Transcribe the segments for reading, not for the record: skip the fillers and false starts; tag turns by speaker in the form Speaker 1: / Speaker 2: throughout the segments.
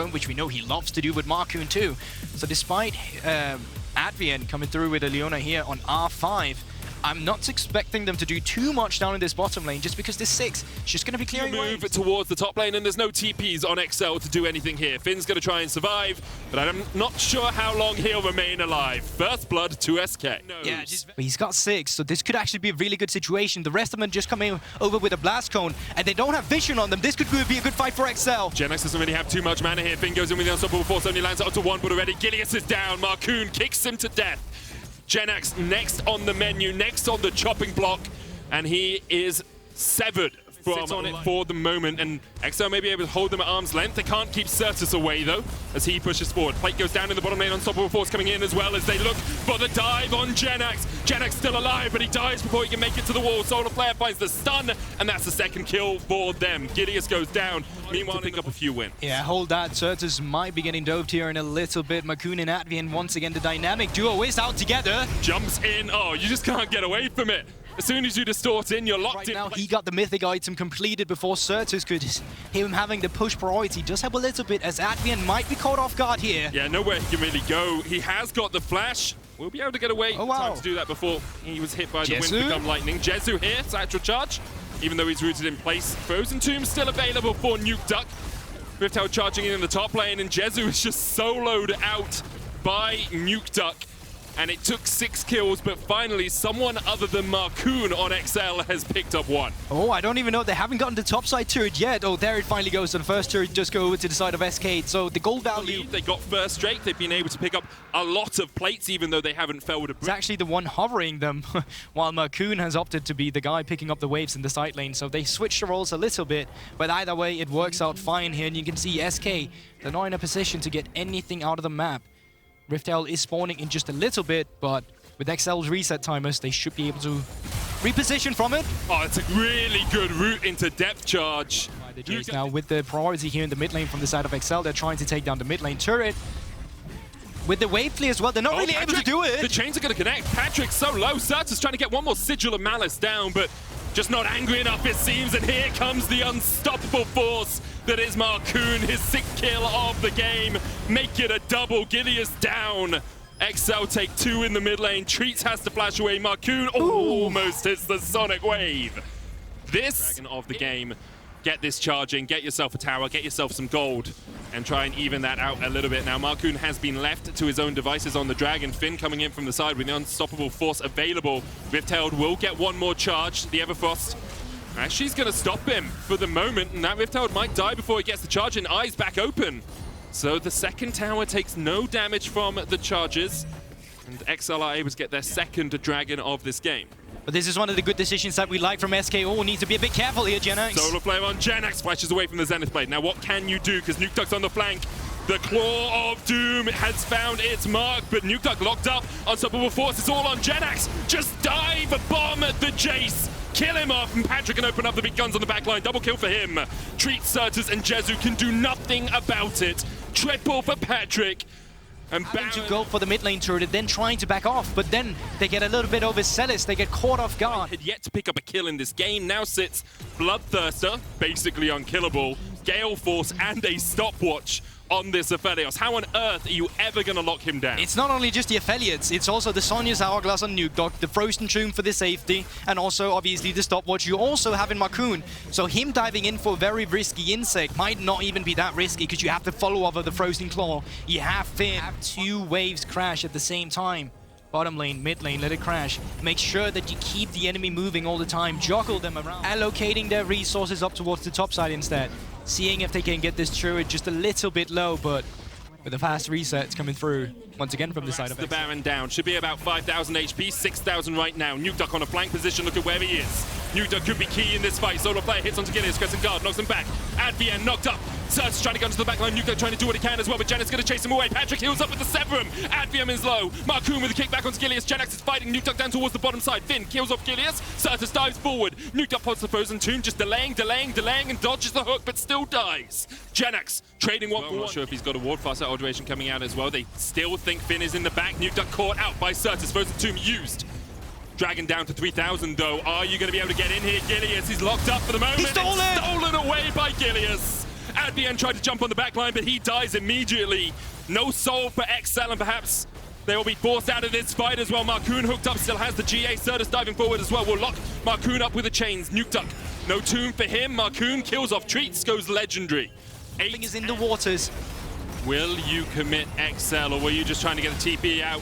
Speaker 1: zone, which we know he loves to do with Marcoon too. So despite Advian coming through with a Leona here on R5, I'm not expecting them to do too much down in this bottom lane just because this 6 is just going to be clearing
Speaker 2: move
Speaker 1: waves.
Speaker 2: towards the top lane, and there's no TPs on XL to do anything here. Finn's going to try and survive, but I'm not sure how long he'll remain alive. First blood to SK.
Speaker 1: Yeah, but he's got 6, so this could actually be a really good situation. The rest of them just coming over with a blast cone, and they don't have vision on them. This could be a good fight for XL.
Speaker 2: Genex doesn't really have too much mana here. Finn goes in with the unstoppable force, only lands onto 1, but already Gilius is down. Marcoon kicks him to death. Genex next on the menu, next on the chopping block, and he is severed from on it for the moment, and XL may be able to hold them at arm's length. They can't keep Certus away though, as he pushes forward. Plate goes down in the bottom lane, unstoppable force coming in as well as they look for the dive on Genex. Genex still alive, but he dies before he can make it to the wall. Solar Flare finds the stun, and that's the second kill for them. Gilius goes down. Meanwhile, to pick up a few wins.
Speaker 1: Yeah, hold that. Certus might be getting doped here in a little bit. Marcoon and Advian, once again, the dynamic duo is out together.
Speaker 2: Jumps in. Oh, you just can't get away from it. As soon as you distort in, you're locked in.
Speaker 1: Right now, he got the mythic item completed before Certus could him having the push priority. Does help a little bit as Advian might be caught off guard here.
Speaker 2: Yeah, nowhere he can really go. He has got the flash. We'll be able to get away.
Speaker 1: Oh, wow.
Speaker 2: Time to do that before he was hit by the wind become lightning. Jezu here, satchel charge. Even though he's rooted in place. Frozen Tomb still available for Nuke Duck. Riftail charging in the top lane, and Jezu is just soloed out by Nuke Duck. And it took 6 kills, but finally someone other than Marcoon on XL has picked up 1.
Speaker 1: Oh, I don't even know. They haven't gotten the top side turret yet. Oh, there it finally goes. So the first turret just go over to the side of SK. So the gold value...
Speaker 2: They got first straight. They've been able to pick up a lot of plates, even though they haven't felled a brick.
Speaker 1: It's actually the one hovering them, while Marcoon has opted to be the guy picking up the waves in the side lane. So they switched the roles a little bit, but either way, it works out fine here. And you can see SK, they're not in a position to get anything out of the map. Riftail is spawning in just a little bit, but with XL's reset timers, they should be able to reposition from it.
Speaker 2: Oh, it's a really good route into depth charge.
Speaker 1: Now with the priority here in the mid lane from the side of XL, they're trying to take down the mid lane turret. With the wave clear as well, they're not really able to do it.
Speaker 2: The chains are going to connect. Patrick's so low. Certus trying to get one more Sigil of Malice down, but just not angry enough, it seems. And here comes the unstoppable force that is Marcoon, his 6th kill of the game. Make it a double. Gilius down. XL take 2 in the mid lane. Treats has to flash away. Marcoon almost hits the Sonic Wave. This dragon of the game. Get this charging, get yourself a tower, get yourself some gold, and try and even that out a little bit. Now, Marcoon has been left to his own devices on the dragon. Finn coming in from the side with the unstoppable force available. Riftail will get one more charge. The Everfrost, she's going to stop him for the moment, and that Riftail might die before he gets the charge, and eyes back open. So the second tower takes no damage from the charges, and XL are able to get their second dragon of this game.
Speaker 1: But this is one of the good decisions that we like from SK. Oh, need to be a bit careful here, Genex.
Speaker 2: Solar Flare on Genex, flashes away from the Zenith Blade. Now what can you do? Because Nuke Duck's on the flank. The Claw of Doom has found its mark, but Nuke Duck locked up. Unstoppable force, it's all on Genex. Just dive, bomb at the Jace. Kill him off, and Patrick can open up the big guns on the back line. Double kill for him. Treat, Certus, and Jezu can do nothing about it. Triple for Patrick. And
Speaker 1: having to go for the mid lane turret and then trying to back off, but then they get a little bit overzealous. They get caught off guard.
Speaker 2: Had yet to pick up a kill in this game. Now sits Bloodthirster, basically unkillable, Gale Force, and a stopwatch on this Aphelios. How on earth are you ever going to lock him down?
Speaker 1: It's not only just the Aphelios, it's also the Sonya's Hourglass on Nuke Duck, the Frozen Tomb for the safety, and also obviously the stopwatch you also have in Marcoon. So him diving in for a very risky insect might not even be that risky because you have the follow-up of the Frozen Claw. You have Finn, 2 waves crash at the same time. Bottom lane, mid lane, let it crash. Make sure that you keep the enemy moving all the time, juggle them around. Allocating their resources up towards the top side instead. Seeing if they can get this turret just a little bit low, but with the fast resets coming through once again from the side of
Speaker 2: the Baron down. Should be about 5,000 HP, 6,000 right now. Nuke Duck on a flank position, look at where he is. Nuke Duck could be key in this fight. Solar Flare hits onto Gilius, Crescent Guard, knocks him back. Advian knocked up. Certus trying to go into the back line. Nuke Duck trying to do what he can as well, but Janet's going to chase him away. Patrick heals up with the Severum. Advian is low. Marcoon with a kick back onto Gilius. Janex is fighting Nuke Duck down towards the bottom side. Finn kills off Gilius. Certus dives forward. Nuke Duck pods the Frozen Tomb, just delaying, and dodges the hook, but still dies. Janex trading one for one. I'm not sure if he's got a ward. Fast alteration coming out as well. They still think Finn is in the back. Nuke Duck caught out by Certus. Frozen Tomb used. Dragon down to 3,000 though. Are you going to be able to get in here, Gilius? He's locked up for the moment.
Speaker 1: He stole it!
Speaker 2: Stolen away by Gilius. Advian tried to jump on the back line, but he dies immediately. No soul for XL, and perhaps they will be forced out of this fight as well. Marcoon hooked up, still has the GA. Certus diving forward as well. Will lock Marcoon up with the chains. Nuked up. No tomb for him. Marcoon kills off Treats, goes legendary.
Speaker 1: Everything is in the waters.
Speaker 2: Will you commit XL, or were you just trying to get the TP out?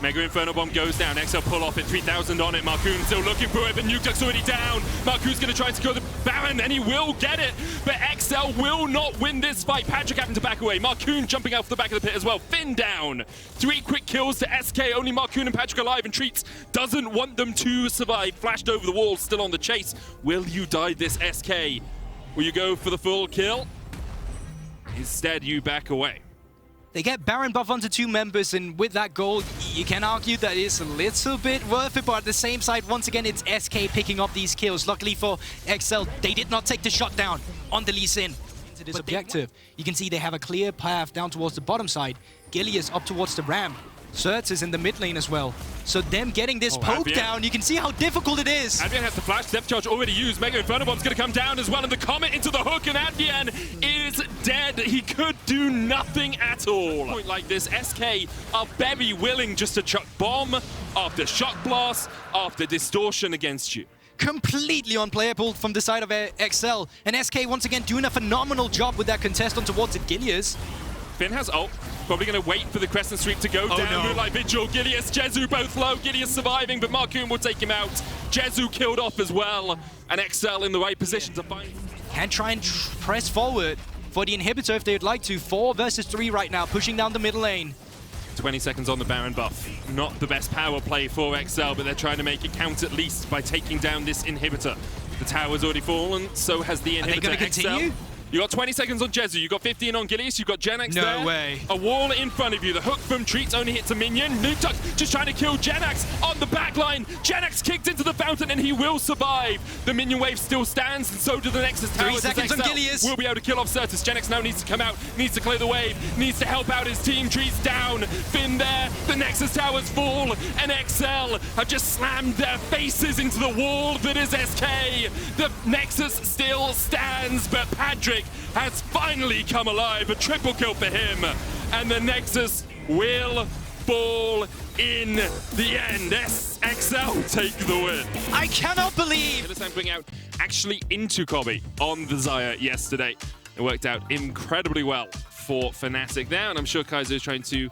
Speaker 2: Mega Inferno Bomb goes down. XL pull off it. 3,000 on it. Marcoon still looking for it, but Nukeduck's already down. Marcoon's going to try to secure the Baron, and he will get it. But XL will not win this fight. Patrick having to back away. Marcoon jumping out the back of the pit as well. Finn down. 3 quick kills to SK. Only Marcoon and Patrick alive, and Treats doesn't want them to survive. Flashed over the wall, still on the chase. Will you die this SK? Will you go for the full kill? Instead, you back away.
Speaker 1: They get Baron buff onto 2 members, and with that gold, you can argue that it's a little bit worth it, but at the same side, once again, it's SK picking up these kills. Luckily for XL, they did not take the shot down on the Lee Sin into this objective. You can see they have a clear path down towards the bottom side. Gillia's up towards the ramp. Certs is in the mid lane as well. So them getting this poke down, you can see how difficult it is.
Speaker 2: Advian has the flash, depth charge already used. Mega Inferno Bomb's gonna come down as well, and the Comet into the hook, and Advian is dead. He could do nothing at all. Point like this, SK are very willing just to chuck bomb after shock blast, after distortion against you.
Speaker 1: Completely unplayable from the side of XL. And SK once again doing a phenomenal job with that contest on towards it. Gillia's.
Speaker 2: Finn has ult. Probably going to wait for the Crescent Sweep to go down.
Speaker 1: No.
Speaker 2: Moonlight Vigil, Gilius, Jezu both low. Gilius surviving, but Marcoon will take him out. Jezu killed off as well. And XL in the right position to find.
Speaker 1: Can try and press forward for the inhibitor if they'd like to. 4 versus 3 right now, pushing down the middle lane.
Speaker 2: 20 seconds on the Baron buff. Not the best power play for XL, but they're trying to make it count at least by taking down this inhibitor. The tower's already fallen, so has the inhibitor.
Speaker 1: Are they going to continue?
Speaker 2: You got 20 seconds on Jezu, you got 15 on Gilius, you got Genax there.
Speaker 1: No way.
Speaker 2: A wall in front of you. The hook from Treats only hits a minion. Nukeduck just trying to kill Genax on the back line. Genax kicked into the fountain, and he will survive. The minion wave still stands, and so do the Nexus towers.
Speaker 1: 3 seconds on Gilius.
Speaker 2: Will be able to kill off Certus. Genax now needs to come out, needs to clear the wave, needs to help out his team. Treats down. Finn there. The Nexus towers fall, and XL have just slammed their faces into the wall that is SK. The Nexus still stands, but Patrick has finally come alive. A triple kill for him, and the Nexus will fall in the end. XL take the win.
Speaker 1: I cannot believe.
Speaker 2: This time bring out actually into Kobe on the Xayah yesterday. It worked out incredibly well for Fnatic there, and I'm sure Kaiser is trying to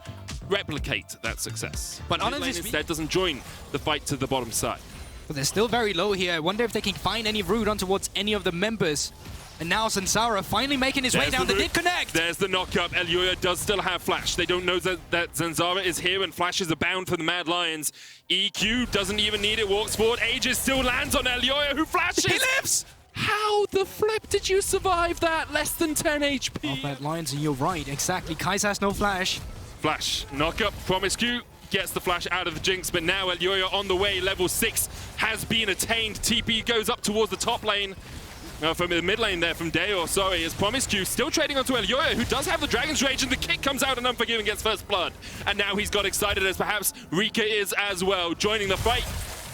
Speaker 2: replicate that success. But honestly, instead doesn't join the fight to the bottom side.
Speaker 1: But they're still very low here. I wonder if they can find any route on towards any of the members. And now Zanzara finally making his way down. They did connect.
Speaker 2: There's the knockup. Elyoya does still have Flash. They don't know that Zanzara is here, and Flash is abound for the Mad Lions. EQ doesn't even need it. Walks forward. Aegis still lands on Elyoya, who flashes.
Speaker 1: He lives!
Speaker 2: How the flip did you survive that? Less than 10 HP.
Speaker 1: Oh, Mad Lions, and you're right. Exactly. Kaiser has no flash.
Speaker 2: Flash. Knockup. Promiscu gets the flash out of the Jinx, but now Elyoya on the way. Level 6 has been attained. TP goes up towards the top lane. From the mid lane there from Deo, sorry, is Promiscu still trading onto Elyoya, who does have the Dragon's Rage, and the kick comes out and Unforgiven gets first blood. And now he's got excited, as perhaps Rika is as well, joining the fight.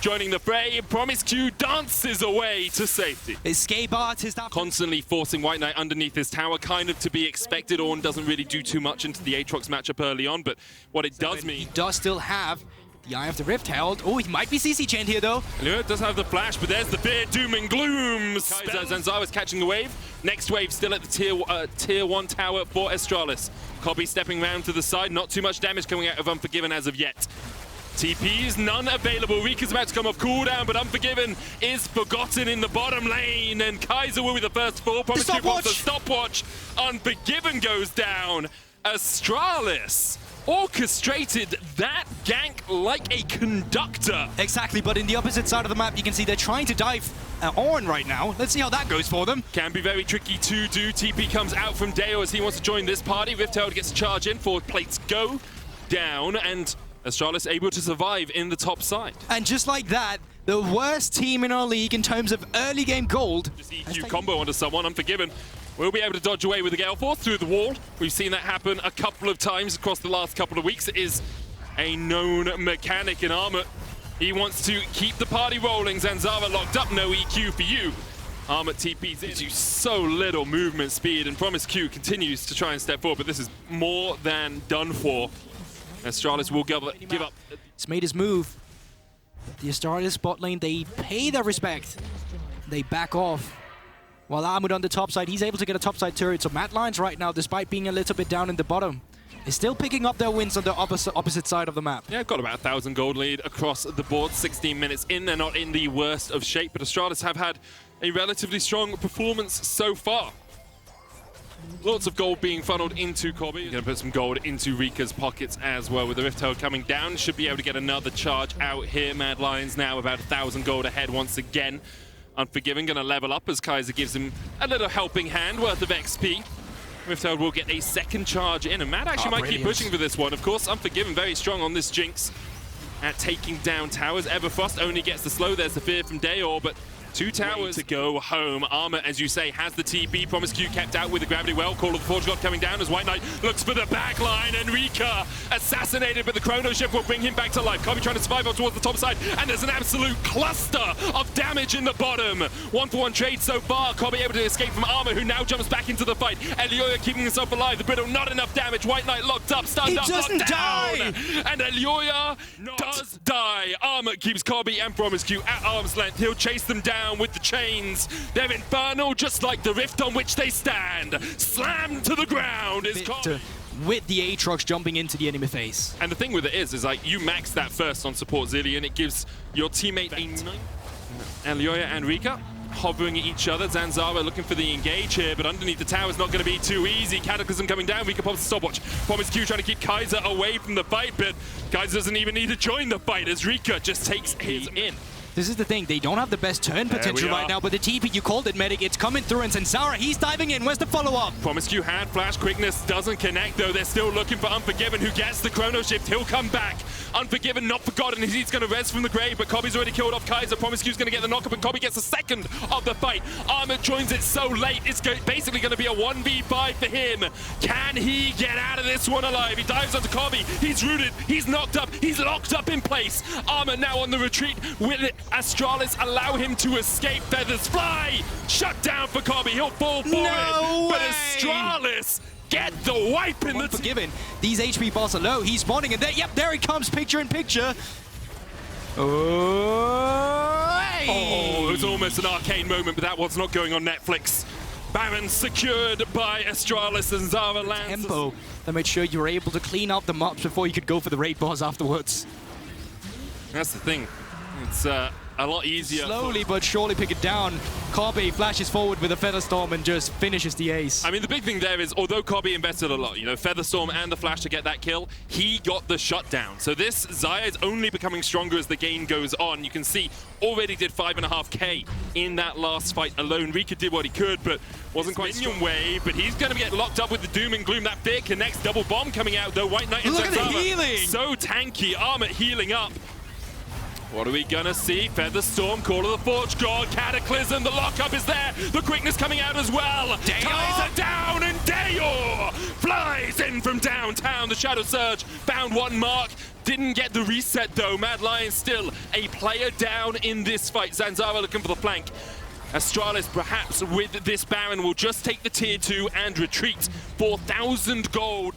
Speaker 2: Joining the fray, Promiscu dances away to safety.
Speaker 1: Escape artist up.
Speaker 2: Constantly forcing White Knight underneath his tower, kind of to be expected. Ornn doesn't really do too much into the Aatrox matchup early on, but what it does mean...
Speaker 1: He does still have the Eye of the Rift held. Oh, he might be CC chained here, though.
Speaker 2: Elyoya does have the flash, but there's the fear, doom and gloom. Zanzara's catching the wave. Next wave still at the tier 1 tower for Astralis. Cobby stepping round to the side. Not too much damage coming out of Unforgiven as of yet. TPs, none available. Rika's about to come off cooldown, but Unforgiven is forgotten in the bottom lane, and Kaiser will be the first 4. Promiscu wants a stopwatch. Unforgiven goes down. Astralis orchestrated that gank like a conductor.
Speaker 1: Exactly, but in the opposite side of the map, you can see they're trying to dive Ornn right now. Let's see how that goes for them.
Speaker 2: Can be very tricky to do. TP comes out from Deo as he wants to join this party. Riftherald gets a charge in. 4 plates go down, and Astralis able to survive in the top side.
Speaker 1: And just like that, the worst team in our league in terms of early game gold.
Speaker 2: Just EQ combo onto someone. Unforgiven will be able to dodge away with the Gale Force through the wall. We've seen that happen a couple of times across the last couple of weeks. It is a known mechanic in Armor. He wants to keep the party rolling. Zanzara locked up, no EQ for you. Armor TP's in. You so little movement speed, and Promisq continues to try and step forward, but this is more than done for. Astralis will give up.
Speaker 1: He's made his move. The Astralis bot lane, they pay their respect. They back off. While Armut on the top side, he's able to get a top side turret. So Mad Lions right now, despite being a little bit down in the bottom, is still picking up their wins on the opposite side of the map.
Speaker 2: Yeah, got about 1,000 gold lead across the board. 16 minutes in, they're not in the worst of shape, but Astralis have had a relatively strong performance so far. Lots of gold being funneled into Corby. Going to put some gold into Rika's pockets as well. With the Rift Herald coming down, should be able to get another charge out here. Mad Lions now about 1,000 gold ahead once again. Unforgiven going to level up as Kaiser gives him a little helping hand worth of XP. Rift Herald will get a second charge in, and Mad actually might keep pushing for this one. Of course, Unforgiven very strong on this Jinx at taking down towers. Everfrost only gets the slow. There's the fear from Dayor, but 2 towers to go home. Armor, as you say, has the TP. Promisq kept out with the gravity well. Call of the Forge God coming down as White Knight looks for the back line. And Rika assassinated, but the Chrono Shift will bring him back to life. Kobe trying to survive up towards the top side, and there's an absolute cluster of damage in the bottom. 1-for-1 trade so far. Kobe able to escape from Armor, who now jumps back into the fight. Elioya keeping himself alive. The Brittle, not enough damage. White Knight locked up, stunned up, locked down. And Elioya does die. Armor keeps Kobe and Promisq at arm's length. He'll chase them down with the chains. They're infernal, just like the rift on which they stand. Slammed to the ground is Kobe.
Speaker 1: With the Aatrox jumping into the enemy face.
Speaker 2: And the thing with it is like you max that first on support Zillion. It gives your teammate Elioya and Rika hovering at each other. Zanzara looking for the engage here, but underneath the tower is not going to be too easy. Cataclysm coming down. Rika pops the stopwatch. Promisq trying to keep Kaiser away from the fight, but Kaiser doesn't even need to join the fight as Rika just takes his in.
Speaker 1: This is the thing, they don't have the best turn potential right now, but the TP, you called it, Medic, it's coming through, and Zanzara, he's diving in. Where's the follow-up?
Speaker 2: Promisq had flash quickness, doesn't connect though. They're still looking for Unforgiven, who gets the Chrono Shift. He'll come back. Unforgiven, not forgotten. He's going to res from the grave, but Kobe's already killed off Kaiser. Promisq's going to get the knockup, and Kobe gets the second of the fight. Armor joins it so late, it's basically going to be a 1v5 for him. Can he get out of this one alive? He dives onto Kobe. He's rooted. He's knocked up. He's locked up in place. Armor now on the retreat. Will Astralis allow him to escape? Feathers fly. Shut down for Kobe. He'll fall for it. But Astralis get the wipe in the
Speaker 1: Unforgiven. These HP bars are low. He's spawning, and there he comes, picture in picture. Oh, hey.
Speaker 2: It was almost an arcane moment, but that was not going on Netflix. Baron secured by Astralis, and Zara lands.
Speaker 1: Tempo that made sure you were able to clean out the mobs before you could go for the raid boss afterwards.
Speaker 2: That's the thing. It's a lot easier.
Speaker 1: Slowly but surely pick it down. Kobe flashes forward with a Featherstorm and just finishes the ace.
Speaker 2: I mean, the big thing there is, although Kobe invested a lot, you know, Featherstorm and the flash to get that kill, he got the shutdown. So this Xayah is only becoming stronger as the game goes on. You can see already did 5.5k in that last fight alone. Rika did what he could, but wasn't quite minion wave, but he's going to get locked up with the Doom and Gloom. That fear connects, double bomb coming out though. White Knight and
Speaker 1: Look at the healing!
Speaker 2: So tanky, Armor healing up. What are we gonna see? Featherstorm, Call of the Forge God, Cataclysm, the lockup is there, the quickness coming out as well. Kaiser down, and Dayor flies in from downtown. The Shadow Surge found one mark, didn't get the reset though. Mad Lions still a player down in this fight. Zanzara looking for the flank. Astralis perhaps with this Baron will just take the tier 2 and retreat. 4,000 gold.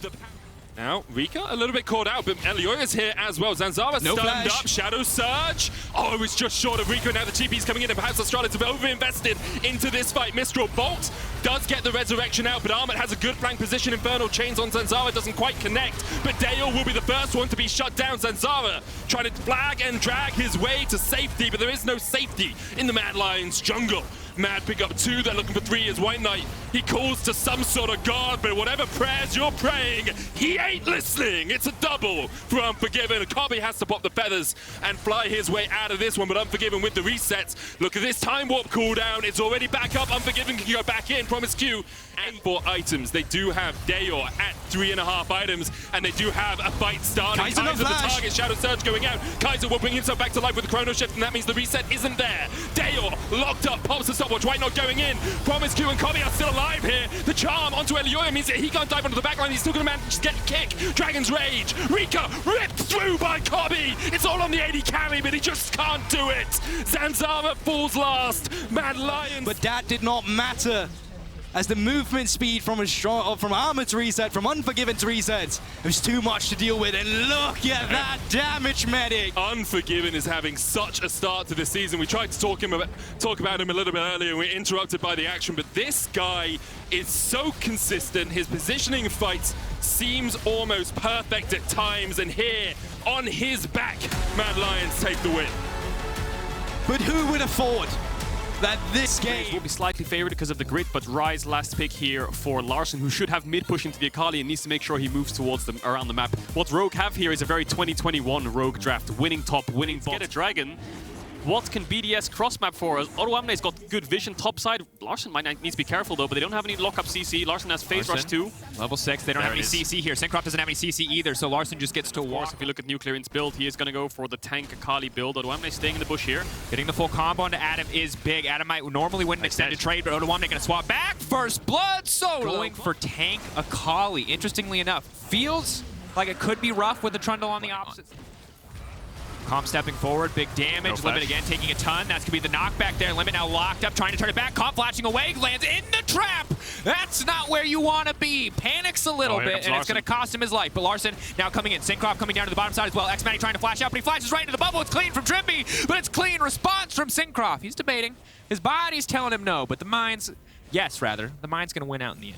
Speaker 2: Now, Rika a little bit caught out, but Elioya's here as well. Zanzara stunned up, Shadow Surge. Oh, it was just short of Rika. Now the TP's coming in, and perhaps Astralis have over-invested into this fight. Mistral Bolt does get the resurrection out, but Armut has a good flank position. Infernal Chains on Zanzara doesn't quite connect, but Dayor will be the first one to be shut down. Zanzara trying to flag and drag his way to safety, but there is no safety in the Mad Lions jungle. Mad pick up 2, they're looking for 3 as White Knight. He calls to some sort of god, but whatever prayers you're praying, he ain't listening. It's a double for Unforgiven. Kobe has to pop the feathers and fly his way out of this one, but Unforgiven with the resets. Look at this time warp cooldown. It's already back up. Unforgiven can go back in. Promisq 4 items. They do have Dayor at 3.5 items, and they do have a fight starting.
Speaker 1: Kaiser no
Speaker 2: the
Speaker 1: flash.
Speaker 2: target, Shadow Surge going out. Kaiser will bring himself back to life with the Chrono Shift, and that means the reset isn't there. Dayor locked up, pops the stopwatch, White not going in. Promise Q and Kobe are still alive here. The charm onto Elioya means that he can't dive onto the backline. He's still going to manage to get a kick. Dragon's Rage. Rika ripped through by Kobe. It's all on the AD carry, but he just can't do it. Zanzara falls last. Mad Lions.
Speaker 1: But that did not matter, as the movement speed from Armor to reset, from Unforgiven to reset, it was too much to deal with, and look at that damage medic!
Speaker 2: Unforgiven is having such a start to the season. We tried to talk about him a little bit earlier, and we were interrupted by the action, but this guy is so consistent. His positioning in fights seems almost perfect at times, and here, on his back, Mad Lions take the win.
Speaker 1: But who would have thought that this game
Speaker 3: will be slightly favored because of the grid, but Rise last pick here for Larssen, who should have mid push into the Akali and needs to make sure he moves towards them around the map. What Rogue have here is a very 2021 Rogue draft, winning top, winning bot. Get a dragon. What can BDS cross map for us? Odoamne's got good vision top side. Larssen might need to be careful though, but they don't have any lockup CC. Larssen has phase rush too.
Speaker 4: Level 6, they don't have any CC here. Syncroft doesn't have any CC either, so Larssen just gets to walk.
Speaker 3: If you look at Nuclear's build, he is going to go for the tank Akali build. Odoamne staying in the bush here.
Speaker 4: Getting the full combo onto Adam is big. Adam might normally win an extended trade, but Odoamne going to swap back. First blood solo. Going for tank Akali. Interestingly enough, feels like it could be rough with the Trundle on the opposite. Comp stepping forward, big damage. Limit again taking a ton. That's going to be the knockback there. Limit now locked up, trying to turn it back. Comp flashing away, lands in the trap. That's not where you want to be. Panics a little bit, and it's going to cost him his life. But Larssen now coming in. Syncroft coming down to the bottom side as well. X-Manny trying to flash out, but he flashes right into the bubble. It's clean from Trimby, but it's clean response from Syncroft. He's debating. His body's telling him no, but the mind's, yes, rather. The mind's going to win out in the end.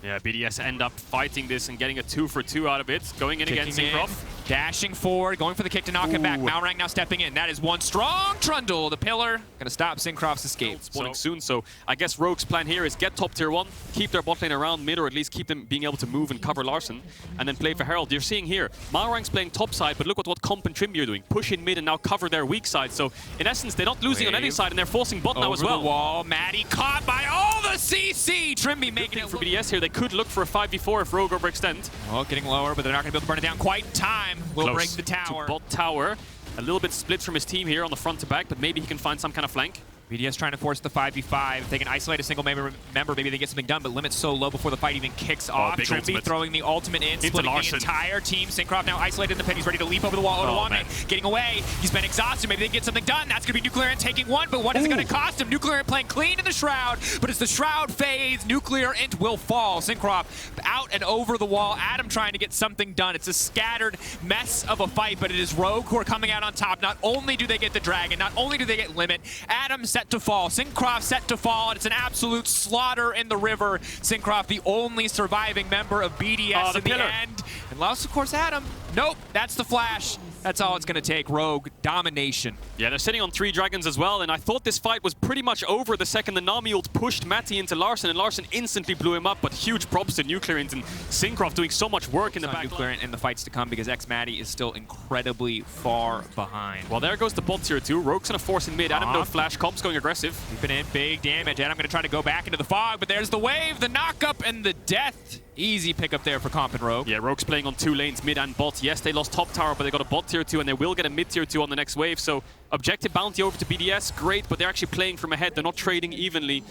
Speaker 3: Yeah, BDS end up fighting this and getting a 2 for 2 out of it. Going in again, Syncroft.
Speaker 4: Dashing forward, going for the kick to knock him back. Malrang now stepping in. That is one strong Trundle. The pillar going to stop Syncroft's escape.
Speaker 3: Spawning soon, so I guess Rogue's plan here is get top tier 1, keep their bot lane around mid, or at least keep them being able to move and cover Larssen, and then play for Herald. You're seeing here, Malrang's playing top side, but look at what Comp and Trimby are doing. Push in mid and now cover their weak side. So in essence, they're not losing on any side, and they're forcing bot now as well.
Speaker 4: Over the wall, Maddie caught by all the CC. Trimby making it
Speaker 3: for BDS here. They could look for a 5v4 if Rogue overextend.
Speaker 4: Oh, getting lower, but they're not going to be able to burn it down quite in time. Will break the tower.
Speaker 3: To bot tower. A little bit split from his team here on the front to back, but maybe he can find some kind of flank.
Speaker 4: BDS trying to force the 5v5. If they can isolate a single member, maybe they get something done, but Limit's so low before the fight even kicks off. Trimby throwing the ultimate in, splitting the entire team. Syncroft now isolated in the pit. He's ready to leap over the wall. Odoamne getting away. He's been exhausted. Maybe they can get something done. That's going to be Nuclear taking one, but what is it going to cost him? Nuclear playing clean in the Shroud, but as the Shroud fades, Nuclear will fall. Syncroft out and over the wall. Adam trying to get something done. It's a scattered mess of a fight, but it is Rogue who are coming out on top. Not only do they get the Dragon, not only do they get Limit, Adam set to fall. Syncroft set to fall, and it's an absolute slaughter in the river. Syncroft, the only surviving member of BDS in the end. And lost, of course, Adam. Nope, that's the flash. That's all it's going to take. Rogue domination.
Speaker 3: Yeah, they're sitting on 3 dragons as well, and I thought this fight was pretty much over the second the Nami ult pushed Matty into Larssen, and Larssen instantly blew him up, but huge props to Nuclearins and Syncroft doing so much work in the back.
Speaker 4: Nuclear in the fights to come because X-Matty is still incredibly far behind.
Speaker 3: Well, there goes the bot tier 2. Rogue's going to force in mid. Adam no flash. Comp's going aggressive.
Speaker 4: Keeping in big damage. Adam going to try to go back into the fog, but there's the wave, the knock-up, and the death. Easy pickup there for Comp and Rogue.
Speaker 3: Yeah, Rogue's playing on 2 lanes, mid and bot. Yes, they lost top tower, but they got a bot tier 2, and they will get a mid tier 2 on the next wave. So objective bounty over to BDS, great, but they're actually playing from ahead. They're not trading evenly.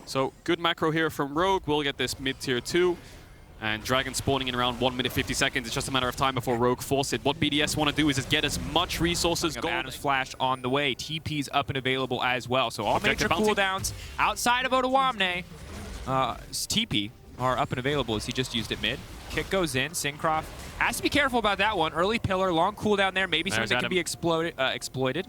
Speaker 3: So good macro here from Rogue. We'll get this mid tier 2. And Dragon spawning in around 1 minute 50 seconds. It's just a matter of time before Rogue force it. What BDS want to do is just get as much resources going.
Speaker 4: Adam's flash on the way. TP's up and available as well. So all major cooldowns outside of Odoamne, TP are up and available as he just used it mid. Kick goes in. Syncroft has to be careful about that one. Early pillar, long cooldown there. Maybe something that can be exploited.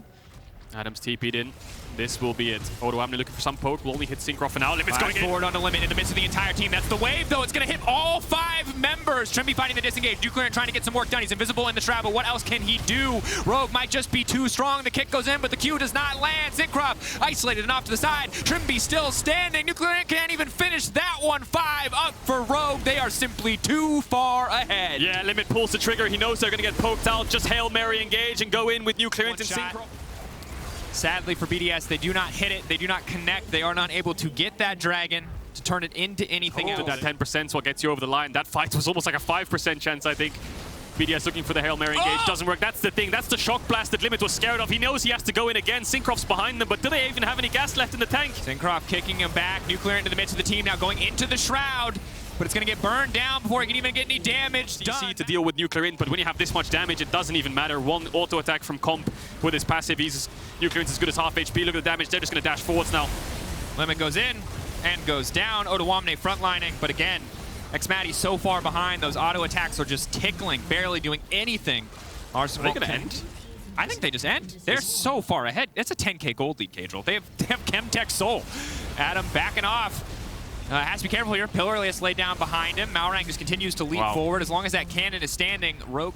Speaker 3: Adam's TP'd in. This will be it. Odoamne looking for some poke. Will only hit Syncroft for now. Limit's going
Speaker 4: forward on the Limit in the midst of the entire team. That's the wave, though. It's going to hit all 5 members. Trimby fighting the disengage. Nuclear trying to get some work done. He's invisible in the Shroud, but what else can he do? Rogue might just be too strong. The kick goes in, but the Q does not land. Syncroft isolated and off to the side. Trimby still standing. Nuclear can't even finish that one. 5 up for Rogue. They are simply too far ahead.
Speaker 3: Yeah, Limit pulls the trigger. He knows they're going to get poked out. Just Hail Mary engage and go in with Nuclear and Syncroft.
Speaker 4: Sadly for BDS, they do not hit it. They do not connect. They are not able to get that Dragon. to turn it into anything else.
Speaker 3: That 10% is what gets you over the line. That fight was almost like a 5% chance, I think. BDS looking for the Hail Mary engage, doesn't work. That's the thing. That's the shock blast that Limit was scared of. He knows he has to go in again. Syncroft's behind them, but do they even have any gas left in the tank?
Speaker 4: Syncroft kicking him back. Nuclear into the midst of the team now, going into the Shroud. But it's going to get burned down before he can even get any damage done.
Speaker 3: To deal with Nuclear in, but when you have this much damage, it doesn't even matter. One auto attack from Comp with his passive. Nuclear as good as half HP. Look at the damage. They're just going to dash forwards now.
Speaker 4: Limit goes in and goes down. Odoamne frontlining, but again, Xmatty so far behind. Those auto attacks are just tickling, barely doing anything. Arsenal
Speaker 3: are they going to end?
Speaker 4: I think they just end. They're so far ahead. It's a 10k gold lead, KazaLoL. They have Chemtech Soul. Adam backing off. Has to be careful here. Pillarlius laid down behind him. Malrang just continues to leap forward. As long as that cannon is standing, Rogue.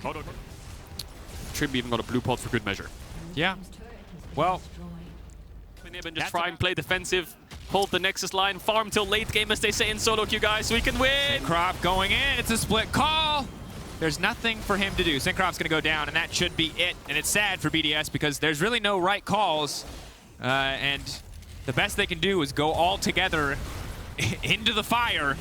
Speaker 3: Trimby even got a blue pod for good measure.
Speaker 4: Yeah. Well,
Speaker 3: and just try and play defensive, hold the Nexus line, farm till late game, as they say in solo queue, guys, so we can win.
Speaker 4: Syncroft going in. It's a split call. There's nothing for him to do. Syncroft's going to go down, and that should be it. And it's sad for BDS because there's really no right calls. And the best they can do is go all together into the fire.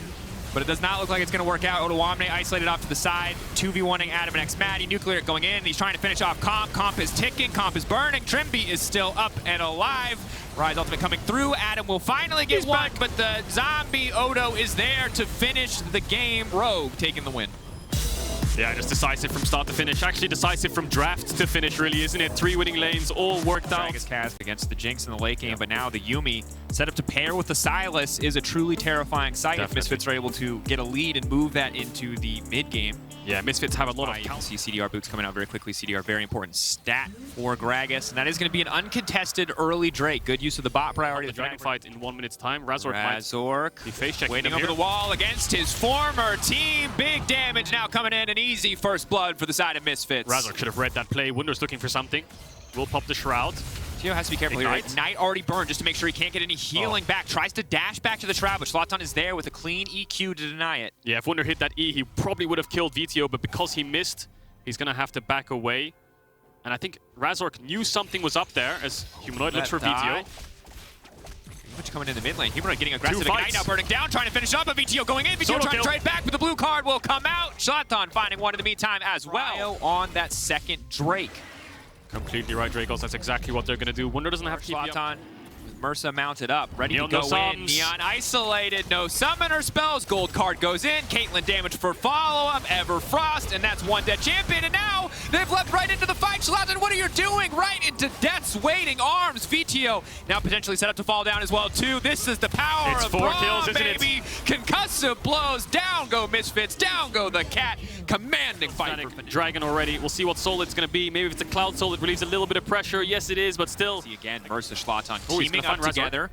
Speaker 4: But it does not look like it's going to work out. Odoamne isolated off to the side. 2v1ing Adam and Xmatty. Nuclear going in. He's trying to finish off Comp. Comp is ticking. Comp is burning. Trimby is still up and alive. Rise Ultimate coming through. Adam will finally get one, but the zombie Odo is there to finish the game. Rogue taking the win.
Speaker 3: Yeah, just decisive from start to finish. Actually decisive from draft to finish, really, isn't it? 3 winning lanes, all worked out.
Speaker 4: Dragus cast against the Jinx in the late game, but now the Yuumi set up to pair with the Sylas is a truly terrifying sight. If Misfits are able to get a lead and move that into the mid game.
Speaker 3: Yeah, Misfits have a lot of
Speaker 4: You can see CDR boots coming out very quickly. CDR, very important stat for Gragas, and that is going to be an uncontested early Drake. Good use of the bot priority.
Speaker 3: The Dragon fight in 1 minute's time. Razork
Speaker 4: be
Speaker 3: face checking
Speaker 4: waiting over the wall against his former team. Big damage now coming in, an easy first blood for the side of Misfits.
Speaker 3: Razork should have read that play. Wunder's looking for something. Will pop the Shroud.
Speaker 4: Tio has to be careful here. Ignite already burned just to make sure he can't get any healing back. Tries to dash back to the Shroud, but Zlatan is there with a clean EQ to deny it.
Speaker 3: Yeah, if Wunder hit that E, he probably would have killed VTO, but because he missed, he's going to have to back away. And I think Razork knew something was up there as Humanoid looks for VTO.
Speaker 4: Humanoid coming in the mid lane. Humanoid getting aggressive. Ignite now burning down, trying to finish up, but VTO going in. VTO trying to trade back, but the blue card will come out. Zlatan finding one in the meantime as well on that second Drake.
Speaker 3: Completely right, Dracos. That's exactly what they're going to do. Wunder doesn't have
Speaker 4: Zlatan with Mersa mounted up, ready to go in. Neon isolated, no summoner spells. Gold card goes in. Caitlyn damage for follow-up. Everfrost, and that's one dead champion. And now they've leapt right into the fight. Zlatan, what are you doing? Right into death's waiting arms. VTO now potentially set up to fall down as well, too. This is the power of
Speaker 3: 4 kills, isn't it?
Speaker 4: baby. Concussive blows. Down go Misfits. Down go the cat. Commanding fight for
Speaker 3: Dragon already. We'll see what soul it's going to be. Maybe if it's a Cloud Soul, it relieves a little bit of pressure. Yes, it is, but still.
Speaker 4: See again, Mersa, Zlatan teaming up together.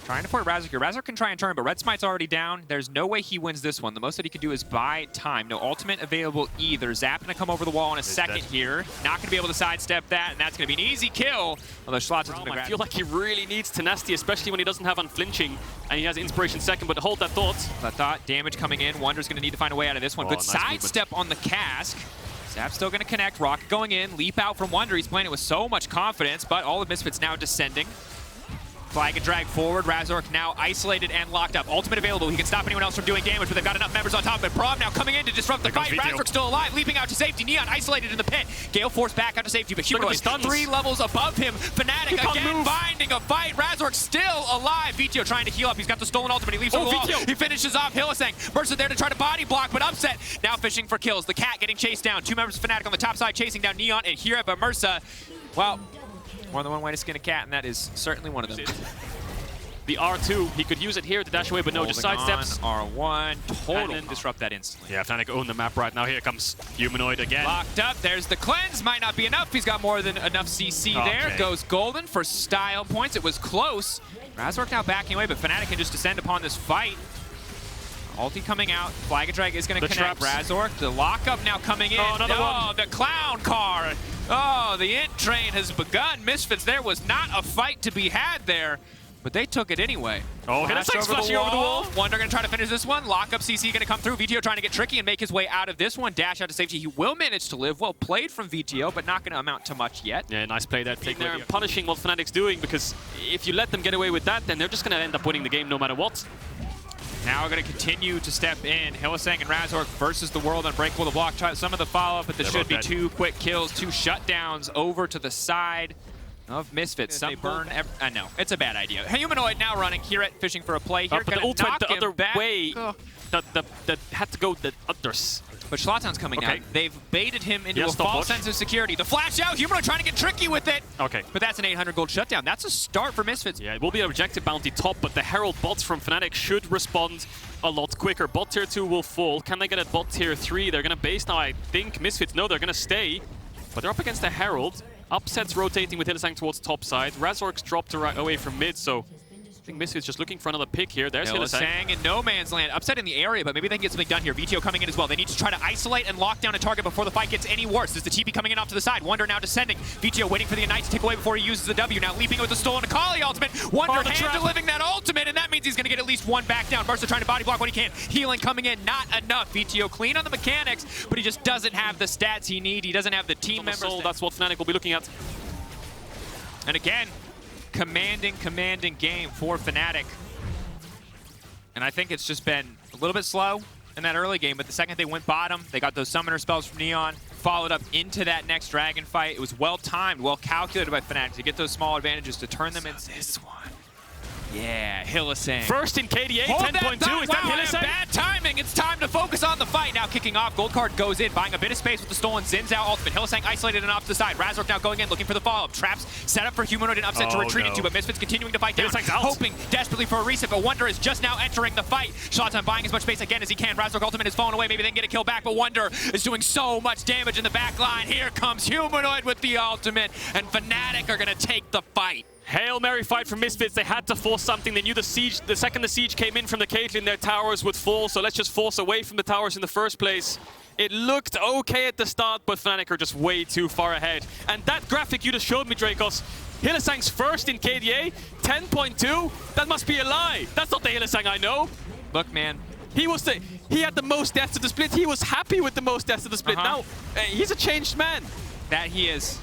Speaker 4: Trying to port Razork here. Razork can try and turn, but Red Smite's already down. There's no way he wins this one. The most that he can do is buy time. No ultimate available either. Zap gonna come over the wall in a second here. Not gonna be able to sidestep that, and that's gonna be an easy kill. Although Zlatan's gonna grab.
Speaker 3: I feel like he really needs tenacity, especially when he doesn't have unflinching, and he has inspiration second, but hold that thought.
Speaker 4: That thought, damage coming in. Wonder's gonna need to find a way out of this one. Good sidestep on the cask. Zap's still gonna connect. Rocket going in. Leap out from Wonder. He's playing it with so much confidence, but all of Misfits now descending. Flag and drag forward. Razork now isolated and locked up. Ultimate available. He can stop anyone else from doing damage, but they've got enough members on top of it. Braum now coming in to disrupt the fight. Razork's still alive, leaping out to safety. Neon isolated in the pit. Gale forced back out to safety, but Humanoid 3 levels above him. Fnatic again finding a fight. Razork still alive. VTO trying to heal up. He's got the stolen ultimate. He leaves on the wall. He finishes off Hylissang. Mercer there to try to body block, but upset. Now fishing for kills. The cat getting chased down. 2 members of Fnatic on the top side chasing down Neon, and here at Mercer, well, more than one way to skin a cat, and that is certainly one of them.
Speaker 3: The R2, he could use it here to dash away, but no, just sidesteps.
Speaker 4: R1, total disrupt that instantly.
Speaker 3: Yeah, Fnatic own the map right now. Here comes Humanoid again.
Speaker 4: Locked up, there's the cleanse. Might not be enough. He's got more than enough CC there. Goes Golden for style points. It was close. Razork now backing away, but Fnatic can just descend upon this fight. Ulti coming out. Flag and Drag is going to connect. Razork, the lockup now coming in. Oh, the clown car. Oh, the int train has begun. Misfits, there was not a fight to be had there. But they took it anyway.
Speaker 3: Oh, Hylissang's flashing over the wall.
Speaker 4: Wonder gonna try to finish this one. Lockup CC gonna come through. VTO trying to get tricky and make his way out of this one. Dash out to safety. He will manage to live. Well played from VTO, but not gonna amount to much yet.
Speaker 3: Yeah, nice play there. Taking there and punishing what Fnatic's doing, because if you let them get away with that, then they're just gonna end up winning the game no matter what.
Speaker 4: Now we're going to continue to step in. Hylissang and Razork versus the World Unbreakable. The block try some of the follow-up, but this should be 2 quick kills, 2 shutdowns over to the side of Misfits. Some burn. I know, it's a bad idea. Humanoid now running here at fishing for a play here.
Speaker 3: But the ult went the other
Speaker 4: back.
Speaker 3: way. That had to go the others.
Speaker 4: But Schlaton's coming out. They've baited him into a false sense of security. The flash out, Humanoid trying to get tricky with it.
Speaker 3: Okay.
Speaker 4: But that's an 800 gold shutdown. That's a start for Misfits.
Speaker 3: Yeah, it will be an objective bounty top, but the Herald bots from Fnatic should respond a lot quicker. Bot tier 2 will fall. Can they get at bot tier 3? They're going to base now, I think. Misfits, no, they're going to stay. But they're up against the Herald. Upsets rotating with Hylissang towards top side. Razork's dropped away from mid, so I think Misfits just looking for another pick here. There's
Speaker 4: Hylissang in no man's land. Upset in the area, but maybe they can get something done here. VTO coming in as well. They need to try to isolate and lock down a target before the fight gets any worse. There's the TP coming in off to the side. Wonder now descending. VTO waiting for the Ignite to take away before he uses the W. Now leaping with the stolen Akali ultimate. Wonder hand-delivering that ultimate, and that means he's going to get at least 1 back down. Mercer trying to body block what he can. Healing coming in, not enough. VTO clean on the mechanics, but he just doesn't have the stats he needs. He doesn't have the team members.
Speaker 3: That's what Fnatic will be looking at.
Speaker 4: And again, commanding game for Fnatic. And I think it's just been a little bit slow in that early game, but the second they went bottom, they got those summoner spells from Neon, followed up into that next dragon fight. It was well-timed, well-calculated by Fnatic to get those small advantages to turn them into this one. Yeah, Hylissang.
Speaker 3: First in KDA, 10.2. Is that Hylissang?
Speaker 4: Bad timing. It's time to focus on the fight. Now kicking off. Gold card goes in, buying a bit of space with the stolen Zinzao ultimate. Hylissang isolated and off to the side. Razork now going in, looking for the follow-up. Traps set up for Humanoid and Upset to retreat into, but Misfits continuing to fight down, hoping desperately for a reset, but Wonder is just now entering the fight. Schlaton buying as much space again as he can. Razork ultimate is falling away. Maybe they can get a kill back, but Wonder is doing so much damage in the back line. Here comes Humanoid with the ultimate, and Fnatic are going to take the fight.
Speaker 3: Hail Mary fight from Misfits. They had to force something. They knew the siege, the second the siege came in from the Caitlyn, their towers would fall. So let's just force away from the towers in the first place. It looked okay at the start, but Fnatic are just way too far ahead. And that graphic you just showed me, Dracos, Hylissang's first in KDA, 10.2. That must be a lie. That's not the Hylissang I know.
Speaker 4: Look, man.
Speaker 3: He had the most deaths of the split. He was happy with the most deaths of the split. Now, he's a changed man.
Speaker 4: That he is.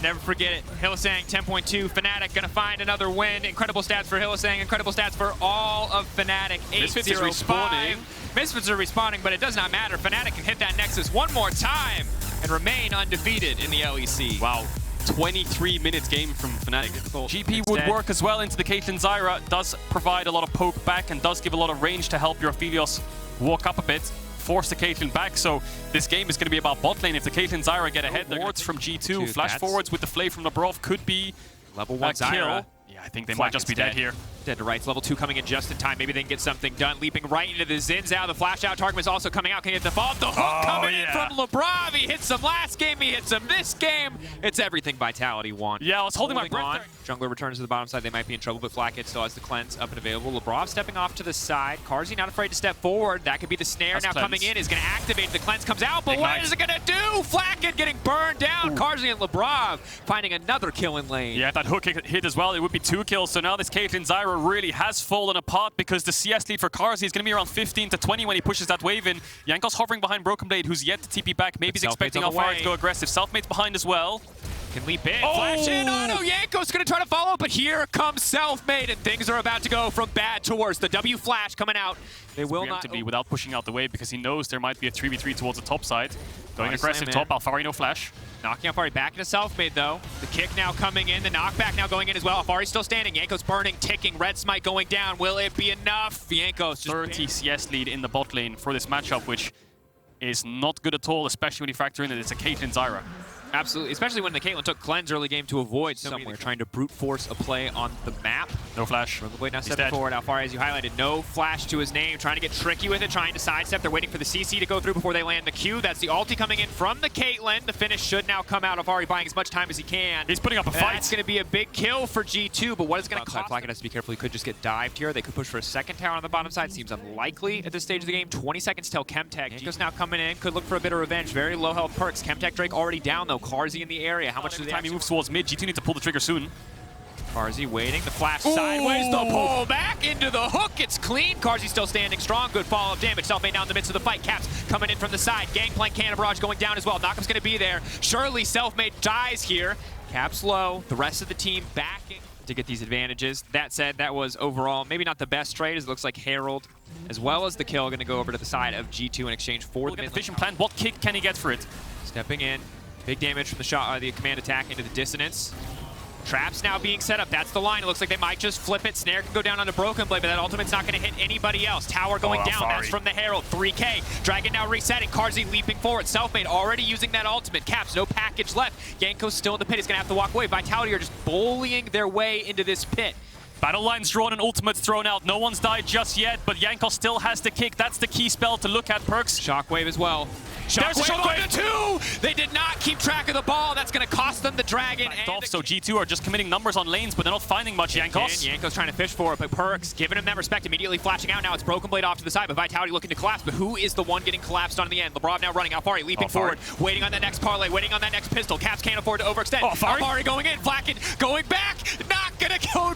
Speaker 4: Never forget it. Hylissang 10.2. Fnatic gonna find another win. Incredible stats for Hylissang. Incredible stats for all of Fnatic.
Speaker 3: Misfits is respawning.
Speaker 4: Misfits are respawning, but it does not matter. Fnatic can hit that Nexus one more time and remain undefeated in the LEC.
Speaker 3: Wow. 23 minutes game from Fnatic. GP would work as well into the Caitlyn Zyra. Does provide a lot of poke back and does give a lot of range to help your Aphelios walk up a bit. Force the Caitlyn back, so this game is going to be about bot lane. If the Caitlyn Zyra get ahead, the wards from G2, flash forwards with the Flay from Labrov could be
Speaker 4: level 1 Zyra.
Speaker 3: Yeah, I think they might just be dead here.
Speaker 4: Dead to rights. Level 2 coming in just in time. Maybe they can get something done. Leaping right into the Zinzao. The flash out target is also coming out. Can he hit the follow-up? The hook coming in from Labrov. He hits him last game. He hits him this game. It's everything Vitality want.
Speaker 3: Yeah, I was holding my breath.
Speaker 4: Jungler returns to the bottom side. They might be in trouble, but Flakkit still has the cleanse up and available. Labrov stepping off to the side. Carzzy not afraid to step forward. That could be the snare. Now coming in is going to activate. The cleanse comes out, but what is it going to do? Flakkit getting burned down. Carzzy and Labrov finding another kill in lane.
Speaker 3: Yeah, that hook hit as well. It would be 2 kills. So now this Caitlyn Zyra really has fallen apart because the CS lead for Carzzy is going to be around 15 to 20 when he pushes that wave in. Jankos hovering behind Broken Blade, who's yet to TP back. Maybe he's expecting Alphari to go aggressive. Selfmade's behind as well.
Speaker 4: Can leap in. Flash in. Auto. Jankos going to try to follow, but here comes Selfmade, and things are about to go from bad to worse. The W flash coming out. They will not
Speaker 3: be without pushing out the wave because he knows there might be a 3v3 towards the top side. Going aggressive top. Alphari no flash.
Speaker 4: Knocking Alphari back into Selfmade though. The kick now coming in. The knockback now going in as well. Alphari still standing. Jankos burning, ticking. Red Smite going down. Will it be enough? Jankos just
Speaker 3: 30 CS lead in the bot lane for this matchup, which is not good at all, especially when you factor in that it's a Caitlyn Zyra.
Speaker 4: Absolutely, especially when the Caitlyn took cleanse early game to avoid somewhere, trying to brute force a play on the map.
Speaker 3: No flash.
Speaker 4: Blade now stepping forward. Alphari, as you highlighted, no flash to his name, trying to get tricky with it, trying to sidestep. They're waiting for the CC to go through before they land the Q. That's the ulti coming in from the Caitlyn. The finish should now come out. Alphari buying as much time as he can.
Speaker 3: He's putting up a fight.
Speaker 4: That's going to be a big kill for G2, but what is going to cost? Flakkit has to be careful. He could just get dived here. They could push for a second tower on the bottom side. Seems unlikely at this stage of the game. 20 seconds till Chemtech. Jankos now coming in. Could look for a bit of revenge. Very low health perks. Chemtech Drake already down though. Carzzy in the area. How much
Speaker 3: does time he moves towards mid? G2 needs to pull the trigger soon.
Speaker 4: Carzzy waiting. The flash sideways. The pull back into the hook. It's clean. Carzzy still standing strong. Good follow-up damage. Selfmade now in the midst of the fight. Caps coming in from the side. Gangplank Cannon Barrage going down as well. Knockup's going to be there. Surely Selfmade dies here. Caps low. The rest of the team backing to get these advantages. That said, that was overall maybe not the best trade, as it looks like Herald as well as the kill, going to go over to the side of G2 in exchange for the
Speaker 3: vision plan. What kick can he get for it?
Speaker 4: Stepping in. Big damage from the shot, the command attack into the dissonance. Traps now being set up. That's the line. It looks like they might just flip it. Snare can go down onto Broken Blade, but that ultimate's not going to hit anybody else. Tower going down. That's from the Herald. 3K. Dragon now resetting. Karzi leaping forward. Selfmade already using that ultimate. Caps, no package left. Yanko's still in the pit. He's going to have to walk away. Vitality are just bullying their way into this pit.
Speaker 3: Battle lines drawn and ultimates thrown out. No one's died just yet, but Jankos still has the kick. That's the key spell to look at, Perks.
Speaker 4: Shockwave as well. Shockwave on the 2! They did not keep track of the ball. That's going to cost them the Dragon.
Speaker 3: So G2 are just committing numbers on lanes, but they're not finding much.
Speaker 4: Yanko's trying to fish for it, but Perks giving him that respect, immediately flashing out. Now it's Broken Blade off to the side, but Vitality looking to collapse. But who is the one getting collapsed on in the end? Lebrov now running. Alfari leaping forward, waiting on that next parlay, waiting on that next pistol. Caps can't afford to overextend. Alfari going in, Flacken going back, not going to go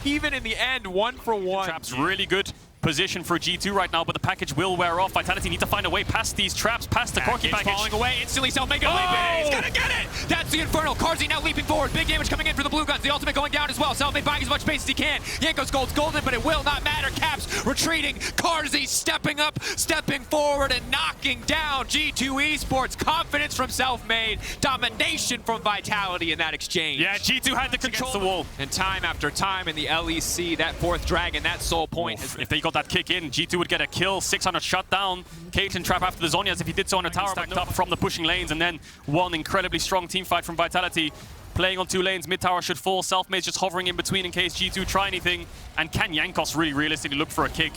Speaker 4: even in the end, 1-for-1.
Speaker 3: Traps really good position for G2 right now, but the package will wear off. Vitality need to find a way past these traps, past the Corki package.
Speaker 4: Falling away, instantly Selfmade gonna leap in. He's gonna get it! That's the Infernal. Karzi now leaping forward. Big damage coming in for the Blue Guns. The ultimate going down as well. Selfmade buying as much space as he can. Yanko's gold's golden, but it will not matter. Caps retreating. Karzi stepping up, stepping forward, and knocking down G2 Esports. Confidence from Selfmade. Domination from Vitality in that exchange.
Speaker 3: Yeah, G2 had to control the wall.
Speaker 4: And time after time in the LEC, that 4th Dragon, that soul point.
Speaker 3: If they got that kick in, G2 would get a kill. 600 shut down. Caitlyn trap after the Zhonya's if he did so on a tower, stacked up from the pushing lanes, and then one incredibly strong team fight from Vitality. Playing on 2 lanes, mid tower should fall. Selfmade's just hovering in between in case G2 try anything. And can Jankos really realistically look for a kick?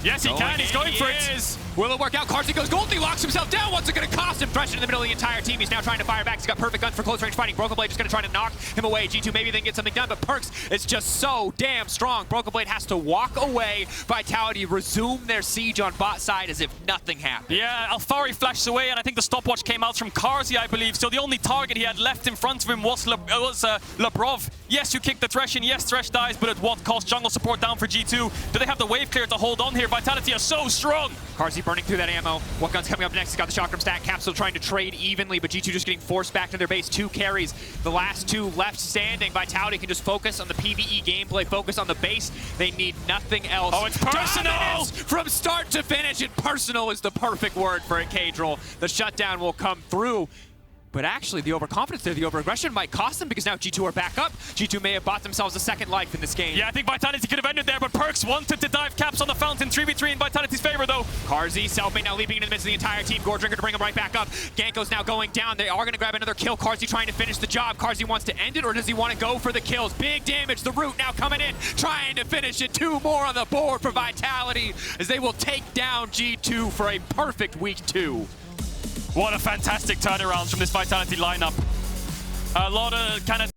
Speaker 3: Yes, he can. He's going for it.
Speaker 4: Will it work out? Karzi goes gold. He locks himself down. What's it going to cost him? Thresh in the middle of the entire team. He's now trying to fire back. He's got perfect guns for close range fighting. Broken Blade just going to try to knock him away. G2 maybe they can get something done, but Perks is just so damn strong. Broken Blade has to walk away. Vitality resume their siege on bot side as if nothing happened.
Speaker 3: Yeah, Alfari flashes away, and I think the stopwatch came out from Karzi, I believe. So the only target he had left in front of him was Lebrov. Yes, you kick the Thresh in. Yes, Thresh dies, but at what cost? Jungle support down for G2. Do they have the wave clear to hold on here? Vitality are so strong.
Speaker 4: Karzi burning through that ammo. What gun's coming up next? He's got the Chakram stack. Cap still trying to trade evenly, but G2 just getting forced back to their base. 2 carries, the last 2 left standing. Vitality can just focus on the PvE gameplay, focus on the base. They need nothing else.
Speaker 3: Oh, it's personal!
Speaker 4: Dominance from start to finish, and personal is the perfect word for a Kadril. The shutdown will come through. But actually, the overconfidence there, the overaggression might cost them because now G2 are back up. G2 may have bought themselves a second life in this game.
Speaker 3: Yeah, I think Vitality could have ended there, but Perks wanted to dive Caps on the fountain. 3v3 in Vitality's favor, though.
Speaker 4: Karzi, Selfmade now leaping into the midst of the entire team. Goredrinker to bring him right back up. Ganko's now going down. They are going to grab another kill. Karzi trying to finish the job. Karzi wants to end it, or does he want to go for the kills? Big damage. The Root now coming in, trying to finish it. 2 more on the board for Vitality as they will take down G2 for a perfect week 2.
Speaker 3: What a fantastic turnaround from this Vitality lineup. A lot of kind of